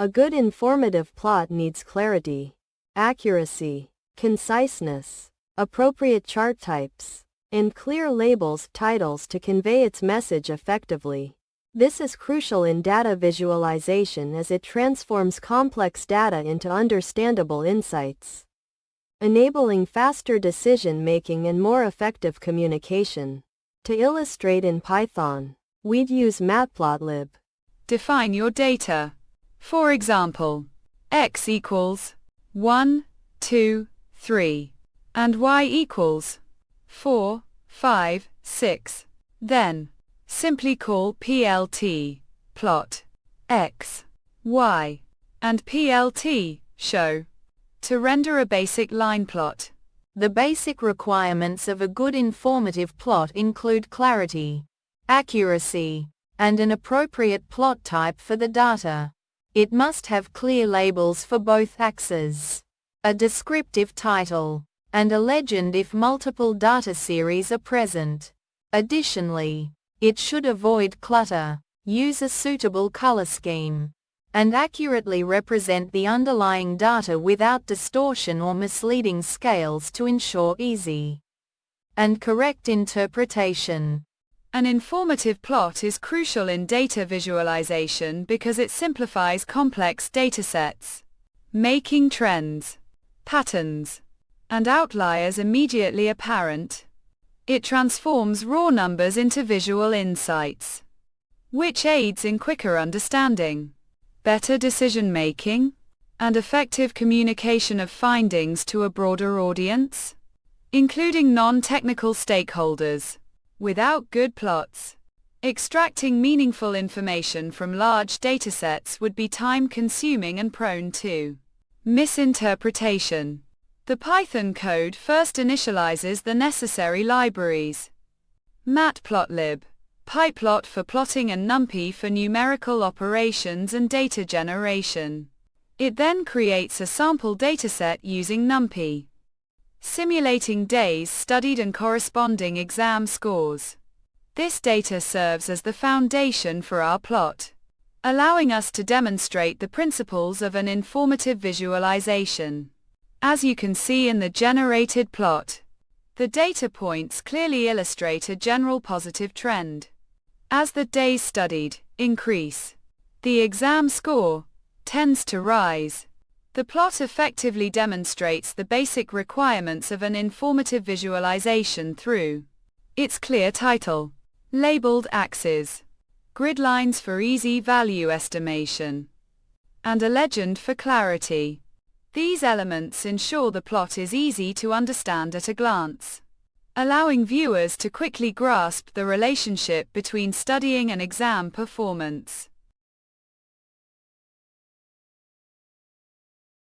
A good informative plot needs clarity, accuracy, conciseness, appropriate chart types, and clear labels, titles to convey its message effectively. This is crucial in data visualization as it transforms complex data into understandable insights, enabling faster decision-making and more effective communication. To illustrate in Python, we'd use matplotlib. Define your data. For example, x equals 1, 2, 3, and y equals 4, 5, 6. Then, simply call plt, plot, x, y, and plt, show, to render a basic line plot. The basic requirements of a good informative plot include clarity, accuracy, and an appropriate plot type for the data. It must have clear labels for both axes, a descriptive title, and a legend if multiple data series are present. Additionally, it should avoid clutter, use a suitable color scheme, and accurately represent the underlying data without distortion or misleading scales to ensure easy and correct interpretation. An informative plot is crucial in data visualization because it simplifies complex datasets, making trends, patterns, and outliers immediately apparent. It transforms raw numbers into visual insights, which aids in quicker understanding, better decision-making, and effective communication of findings to a broader audience, including non-technical stakeholders. Without good plots, extracting meaningful information from large datasets would be time-consuming and prone to misinterpretation. The Python code first initializes the necessary libraries: matplotlib, pyplot for plotting, and numpy for numerical operations and data generation. It then creates a sample dataset using numpy, simulating days studied and corresponding exam scores. This data serves as the foundation for our plot, allowing us to demonstrate the principles of an informative visualization. As you can see in the generated plot, the data points clearly illustrate a general positive trend. As the days studied increase, the exam score tends to rise. The plot effectively demonstrates the basic requirements of an informative visualization through its clear title, labeled axes, grid lines for easy value estimation, and a legend for clarity. These elements ensure the plot is easy to understand at a glance, allowing viewers to quickly grasp the relationship between studying and exam performance.